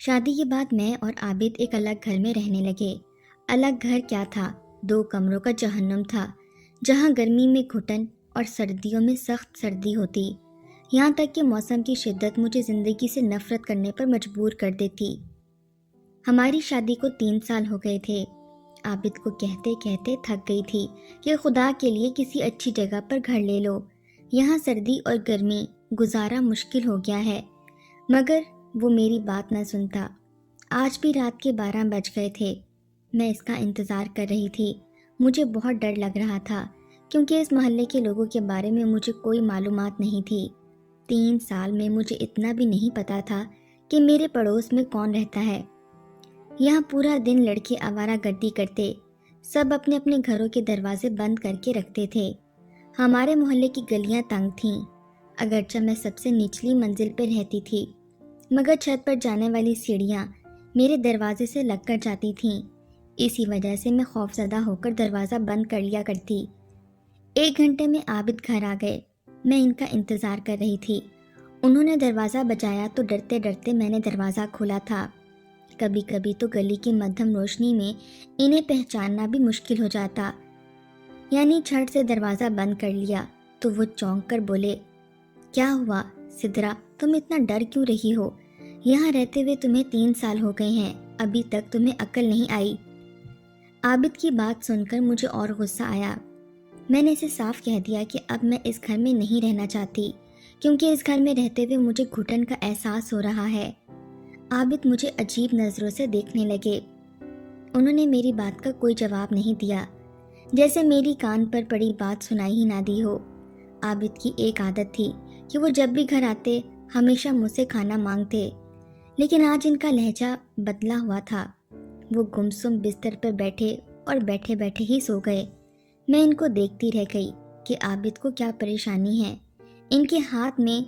شادی کے بعد میں اور عابد ایک الگ گھر میں رہنے لگے۔ الگ گھر کیا تھا، 2 کمروں کا جہنم تھا، جہاں گرمی میں گھٹن اور سردیوں میں سخت سردی ہوتی، یہاں تک کہ موسم کی شدت مجھے زندگی سے نفرت کرنے پر مجبور کر دیتی۔ ہماری شادی کو 3 سال ہو گئے تھے۔ عابد کو کہتے کہتے تھک گئی تھی کہ خدا کے لیے کسی اچھی جگہ پر گھر لے لو، یہاں سردی اور گرمی گزارا مشکل ہو گیا ہے، مگر وہ میری بات نہ سنتا۔ آج بھی رات کے 12 بج گئے تھے۔ میں اس کا انتظار کر رہی تھی۔ مجھے بہت ڈر لگ رہا تھا کیونکہ اس محلے کے لوگوں کے بارے میں مجھے کوئی معلومات نہیں تھی۔ 3 سال میں مجھے اتنا بھی نہیں پتا تھا کہ میرے پڑوس میں کون رہتا ہے۔ یہاں پورا دن لڑکے آوارہ گردی کرتے، سب اپنے اپنے گھروں کے دروازے بند کر کے رکھتے تھے۔ ہمارے محلے کی گلیاں تنگ تھیں، اگرچہ میں سب سے نچلی منزل پہ رہتی تھی، مگر چھت پر جانے والی سیڑھیاں میرے دروازے سے لگ کر جاتی تھیں، اسی وجہ سے میں خوفزدہ ہو کر دروازہ بند کر لیا کرتی۔ 1 گھنٹے میں عابد گھر آ گئے۔ میں ان کا انتظار کر رہی تھی۔ انہوں نے دروازہ بجایا تو ڈرتے ڈرتے میں نے دروازہ کھولا تھا۔ کبھی کبھی تو گلی کی مدھم روشنی میں انہیں پہچاننا بھی مشکل ہو جاتا، یعنی چھٹ سے دروازہ بند کر لیا تو وہ چونک کر بولے، کیا ہوا سدرا، تم اتنا ڈر کیوں رہی ہو؟ یہاں رہتے ہوئے تمہیں 3 سال ہو گئے ہیں، ابھی تک تمہیں عقل نہیں آئی؟ عابد کی بات سن کر مجھے اور غصہ آیا۔ میں نے اسے صاف کہہ دیا کہ اب میں اس گھر میں نہیں رہنا چاہتی، کیونکہ اس گھر میں رہتے ہوئے مجھے گھٹن کا احساس ہو رہا ہے۔ عابد مجھے عجیب نظروں سے دیکھنے لگے۔ انہوں نے میری بات کا کوئی جواب نہیں دیا، جیسے میری کان پر پڑی بات سنائی ہی نہ دی ہو۔ عابد کی ایک عادت تھی کہ وہ جب بھی گھر آتے ہمیشہ مجھ سے کھانا مانگتے، لیکن آج ان کا لہجہ بدلا ہوا تھا۔ وہ گمسم بستر پر بیٹھے اور بیٹھے بیٹھے ہی سو گئے۔ میں ان کو دیکھتی رہ گئی کہ عابد کو کیا پریشانی ہے۔ ان کے ہاتھ میں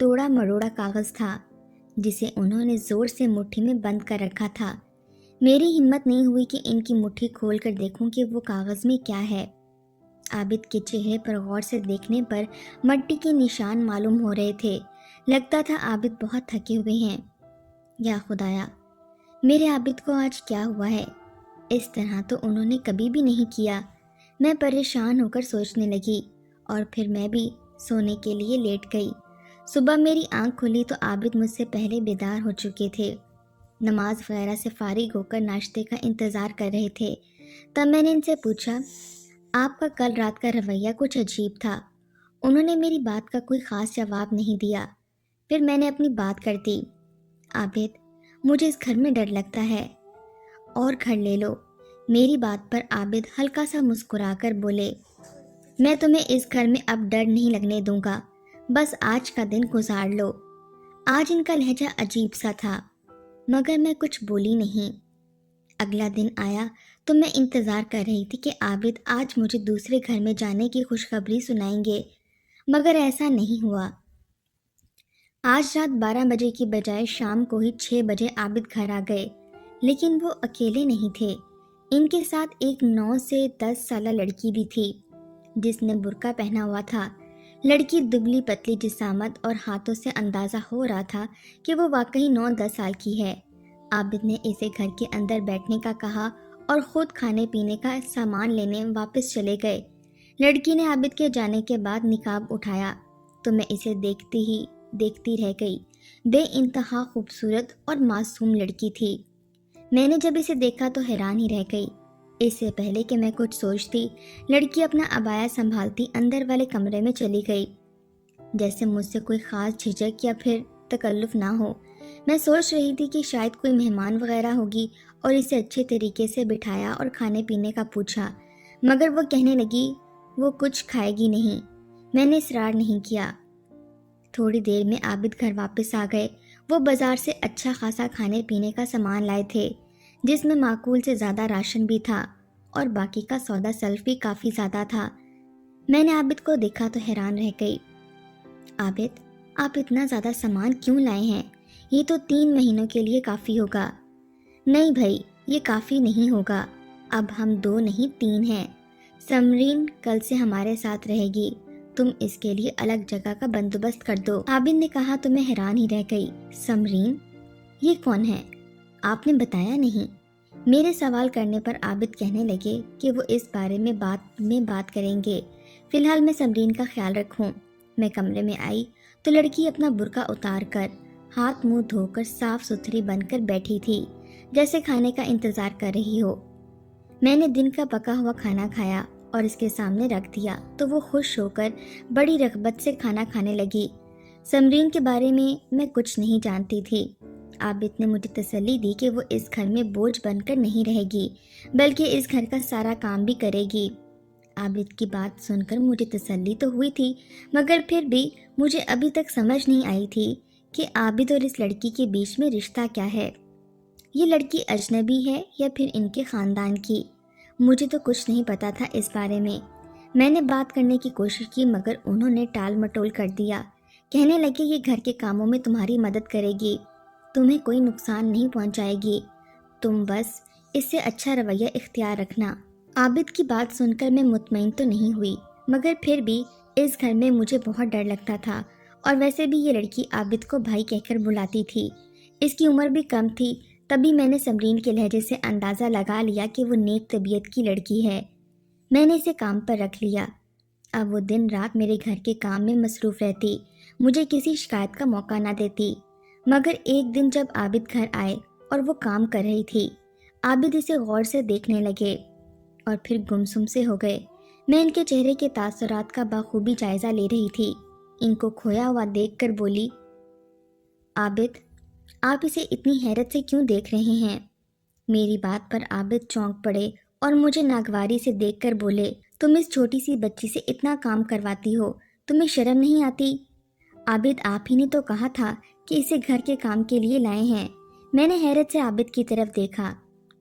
توڑا مروڑا کاغذ تھا، جسے انہوں نے زور سے مٹھی میں بند کر رکھا تھا۔ میری ہمت نہیں ہوئی کہ ان کی مٹھی کھول کر دیکھوں کہ وہ کاغذ میں کیا ہے۔ عابد کے چہرے پر غور سے دیکھنے پر مٹی کے نشان معلوم ہو رہے تھے۔ لگتا تھا عابد بہت تھکے ہوئے ہیں۔ یا خدایا، میرے عابد کو آج کیا ہوا ہے؟ اس طرح تو انہوں نے کبھی بھی نہیں کیا۔ میں پریشان ہو کر سوچنے لگی اور پھر میں بھی سونے کے لیے لیٹ گئی۔ صبح میری آنکھ کھلی تو عابد مجھ سے پہلے بیدار ہو چکے تھے، نماز وغیرہ سے فارغ ہو کر ناشتے کا انتظار کر رہے تھے۔ تب میں نے ان سے پوچھا، آپ کا کل رات کا رویہ کچھ عجیب تھا۔ انہوں نے میری بات کا کوئی خاص جواب نہیں دیا۔ پھر میں نے اپنی بات کر دی، عابد، مجھے اس گھر میں ڈر لگتا ہے، اور گھر لے لو۔ میری بات پر عابد ہلکا سا مسکرا کر بولے، میں تمہیں اس گھر میں اب ڈر نہیں لگنے دوں گا، بس آج کا دن گزار لو۔ آج ان کا لہجہ عجیب سا تھا، مگر میں کچھ بولی نہیں۔ اگلا دن آیا تو میں انتظار کر رہی تھی کہ عابد آج مجھے دوسرے گھر میں جانے کی خوشخبری سنائیں گے، مگر ایسا نہیں ہوا۔ آج رات 12 بجے کی بجائے شام کو ہی 6 بجے عابد گھر آ گئے، لیکن وہ اکیلے نہیں تھے۔ ان کے ساتھ ایک 9 سے 10 سالہ لڑکی بھی تھی، جس نے برقع پہنا ہوا تھا۔ لڑکی دبلی پتلی جسامت اور ہاتھوں سے اندازہ ہو رہا تھا کہ وہ واقعی 9-10 سال کی ہے۔ عابد نے اسے گھر کے اندر بیٹھنے کا کہا اور خود کھانے پینے کا سامان لینے واپس چلے گئے۔ لڑکی نے عابد کے جانے کے بعد نقاب اٹھایا تو میں اسے دیکھتی رہ گئی۔ بے انتہا خوبصورت اور معصوم لڑکی تھی۔ میں نے جب اسے دیکھا تو حیران ہی رہ گئی۔ اس سے پہلے کہ میں کچھ سوچتی، لڑکی اپنا عبایا سنبھالتی اندر والے کمرے میں چلی گئی، جیسے مجھ سے کوئی خاص جھجک یا پھر تکلف نہ ہو۔ میں سوچ رہی تھی کہ شاید کوئی مہمان وغیرہ ہوگی اور اسے اچھے طریقے سے بٹھایا اور کھانے پینے کا پوچھا، مگر وہ کہنے لگی وہ کچھ کھائے گی نہیں۔ میں نے اصرار نہیں کیا۔ تھوڑی دیر میں عابد گھر واپس آ گئے۔ وہ بازار سے اچھا خاصا کھانے پینے کا سامان لائے تھے، جس میں معقول سے زیادہ راشن بھی تھا اور باقی کا سودا سلف بھی کافی زیادہ تھا۔ میں نے عابد کو دیکھا تو حیران رہ گئی۔ عابد، آپ اتنا زیادہ سامان کیوں لائے ہیں؟ یہ تو 3 مہینوں کے لیے کافی ہوگا۔ نہیں بھائی، یہ کافی نہیں ہوگا، اب ہم 2 نہیں 3 ہیں۔ سمرین کل سے ہمارے ساتھ رہے گی، تم اس کے لیے الگ جگہ کا بندوبست کر دو۔ عابد نے کہا تو میں حیران ہی رہ گئی۔ سمرین؟ یہ کون ہے؟ آپ نے بتایا نہیں؟ میرے سوال کرنے پر عابد کہنے لگے کہ وہ اس بارے میں بات کریں گے، فی الحال میں سمرین کا خیال رکھوں۔ میں کمرے میں آئی تو لڑکی اپنا برقع اتار کر ہاتھ منہ دھو کر صاف ستھری بن کر بیٹھی تھی، جیسے کھانے کا انتظار کر رہی ہو۔ میں نے دن کا پکا ہوا کھانا کھایا اور اس کے سامنے رکھ دیا تو وہ خوش ہو کر بڑی رغبت سے کھانا کھانے لگی۔ سمرین کے بارے میں کچھ نہیں جانتی تھی۔ عابد نے مجھے تسلی دی کہ وہ اس گھر میں بوجھ بن کر نہیں رہے گی، بلکہ اس گھر کا سارا کام بھی کرے گی۔ عابد کی بات سن کر مجھے تسلی تو ہوئی تھی، مگر پھر بھی مجھے ابھی تک سمجھ نہیں آئی تھی کہ عابد اور اس لڑکی کے بیچ میں رشتہ کیا ہے۔ یہ لڑکی اجنبی ہے یا پھر ان کے خاندان کی؟ مجھے تو کچھ نہیں پتا تھا اس بارے میں۔ میں نے بات کرنے کی کوشش کی مگر انہوں نے ٹال مٹول کر دیا۔ کہنے لگے یہ گھر کے کاموں میں تمہاری مدد کرے گی، تمہیں کوئی نقصان نہیں پہنچائے گی، تم بس اس سے اچھا رویہ اختیار رکھنا۔ عابد کی بات سن کر میں مطمئن تو نہیں ہوئی، مگر پھر بھی اس گھر میں مجھے بہت ڈر لگتا تھا، اور ویسے بھی یہ لڑکی عابد کو بھائی کہہ کر بلاتی تھی۔ اس کی عمر بھی کم تھی، تبھی میں نے سمرین کے لہجے سے اندازہ لگا لیا کہ وہ نیک طبیعت کی لڑکی ہے۔ میں نے اسے کام پر رکھ لیا۔ اب وہ دن رات میرے گھر کے کام میں مصروف رہتی، مجھے کسی شکایت کا موقع نہ دیتی۔ مگر ایک دن جب عابد گھر آئے اور وہ کام کر رہی تھی، عابد اسے غور سے دیکھنے لگے اور پھر گمسم سے ہو گئے۔ میں ان کے چہرے کے تاثرات کا بخوبی جائزہ لے رہی تھی۔ ان کو کھویا ہوا دیکھ کر بولی، عابد، آپ اسے اتنی حیرت سے کیوں دیکھ رہے ہیں؟ میری بات پر عابد چونک پڑے اور مجھے ناگواری سے دیکھ کر بولے، تم اس چھوٹی سی بچی سے اتنا کام کرواتی ہو، تمہیں شرم نہیں آتی؟ عابد، آپ ہی نے تو کہا تھا کہ اسے گھر کے کام کے لیے لائے ہیں۔ میں نے حیرت سے عابد کی طرف دیکھا۔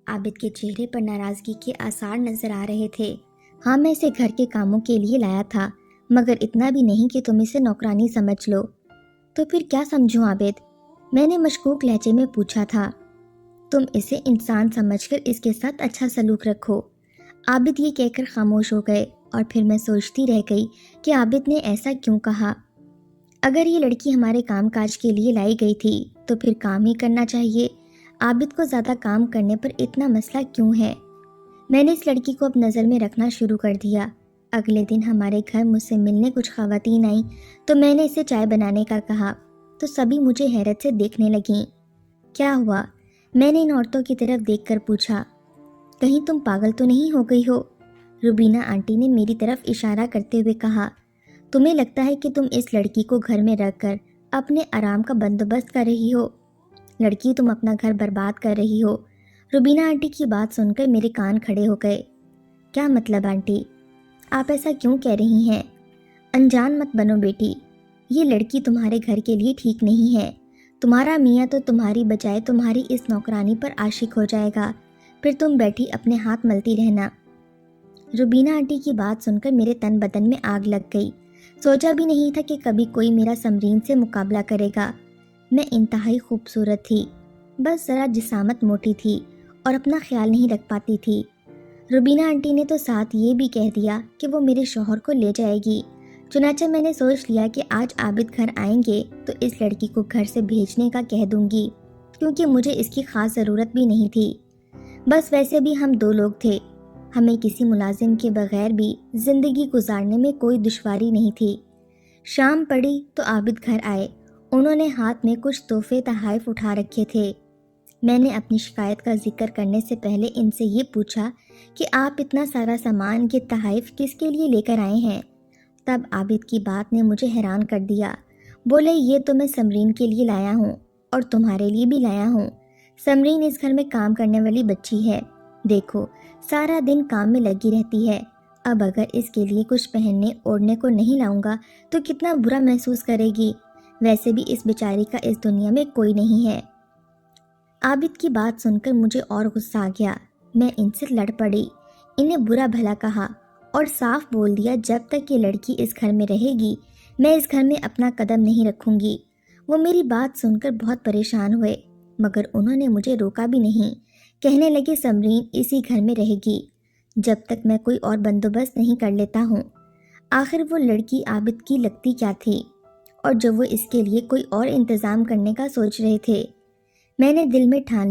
عابد کے چہرے پر ناراضگی کے آثار نظر آ رہے تھے۔ ہاں، میں اسے گھر کے کاموں کے لیے لایا تھا، مگر اتنا بھی نہیں کہ تم اسے نوکرانی سمجھ لو۔ تو پھر کیا سمجھوں عابد؟ میں نے مشکوک لہجے میں پوچھا تھا۔ تم اسے انسان سمجھ کر اس کے ساتھ اچھا سلوک رکھو۔ عابد یہ کہہ کر خاموش ہو گئے، اور پھر میں سوچتی رہ گئی کہ عابد نے ایسا کیوں کہا۔ اگر یہ لڑکی ہمارے کام کاج کے لیے لائی گئی تھی تو پھر کام ہی کرنا چاہیے۔ عابد کو زیادہ کام کرنے پر اتنا مسئلہ کیوں ہے؟ میں نے اس لڑکی کو اب نظر میں رکھنا شروع کر دیا۔ اگلے دن ہمارے گھر مجھ سے ملنے کچھ خواتین آئیں تو میں نے اسے چائے بنانے کا کہا تو سبھی مجھے حیرت سے دیکھنے لگیں۔ کیا ہوا؟ میں نے ان عورتوں کی طرف دیکھ کر پوچھا۔ کہیں تم پاگل تو نہیں ہو گئی ہو؟ روبینہ آنٹی نے میری طرف اشارہ کرتے ہوئے کہا۔ تمہیں لگتا ہے کہ تم اس لڑکی کو گھر میں رکھ کر اپنے آرام کا بندوبست کر رہی ہو؟ لڑکی، تم اپنا گھر برباد کر رہی ہو۔ روبینہ آنٹی کی بات سن کر میرے کان کھڑے ہو گئے۔ کیا مطلب آنٹی؟ آپ ایسا کیوں کہہ رہی ہیں؟ انجان مت بنو بیٹی، یہ لڑکی تمہارے گھر کے لیے ٹھیک نہیں ہے۔ تمہارا میاں تو تمہاری بجائے تمہاری اس نوکرانی پر عاشق ہو جائے گا، پھر تم بیٹھی اپنے ہاتھ ملتی رہنا۔ روبینہ آنٹی کی بات سن کر میرے تن بدن میں آگ لگ گئی۔ سوچا بھی نہیں تھا کہ کبھی کوئی میرا سمرین سے مقابلہ کرے گا۔ میں انتہائی خوبصورت تھی، بس ذرا جسامت موٹی تھی اور اپنا خیال نہیں رکھ پاتی تھی۔ روبینہ آنٹی نے تو ساتھ یہ بھی کہہ دیا کہ وہ میرے شوہر کو لے جائے گی۔ چنانچہ میں نے سوچ لیا کہ آج عابد گھر آئیں گے تو اس لڑکی کو گھر سے بھیجنے کا کہہ دوں گی، کیونکہ مجھے اس کی خاص ضرورت بھی نہیں تھی۔ بس ویسے بھی ہم دو لوگ تھے، ہمیں کسی ملازم کے بغیر بھی زندگی گزارنے میں کوئی دشواری نہیں تھی۔ شام پڑی تو عابد گھر آئے۔ انہوں نے ہاتھ میں کچھ تحفے تحائف اٹھا رکھے تھے۔ میں نے اپنی شکایت کا ذکر کرنے سے پہلے ان سے یہ پوچھا کہ آپ اتنا سارا سامان، یہ تحائف کس کے لیے لے کر آئے ہیں؟ تب عابد کی بات نے مجھے حیران کر دیا۔ بولے، یہ تو میں سمرین کے لیے لایا ہوں اور تمہارے لیے بھی لایا ہوں۔ سمرین اس گھر میں کام کرنے والی بچی ہے، دیکھو سارا دن کام میں لگی رہتی ہے۔ اب اگر اس کے لیے کچھ پہننے اوڑھنے کو نہیں لاؤں گا تو کتنا برا محسوس کرے گی۔ ویسے بھی اس بیچاری کا اس دنیا میں کوئی نہیں ہے۔ عابد کی بات سن کر مجھے اور غصہ آ گیا۔ میں ان سے لڑ پڑی، انہیں برا بھلا کہا اور صاف بول دیا جب تک یہ لڑکی اس گھر میں رہے گی میں اس گھر میں اپنا قدم نہیں رکھوں گی۔ وہ میری بات سن کر بہت پریشان ہوئے، مگر انہوں نے مجھے روکا بھی نہیں۔ کہنے لگے، سمرین اسی گھر میں رہے گی جب تک میں کوئی اور بندوبست نہیں کر لیتا ہوں۔ آخر وہ لڑکی عابد کی لگتی کیا تھی، اور جو وہ اس کے لیے کوئی اور انتظام کرنے کا سوچ رہے تھے۔ میں نے دل میں ٹھان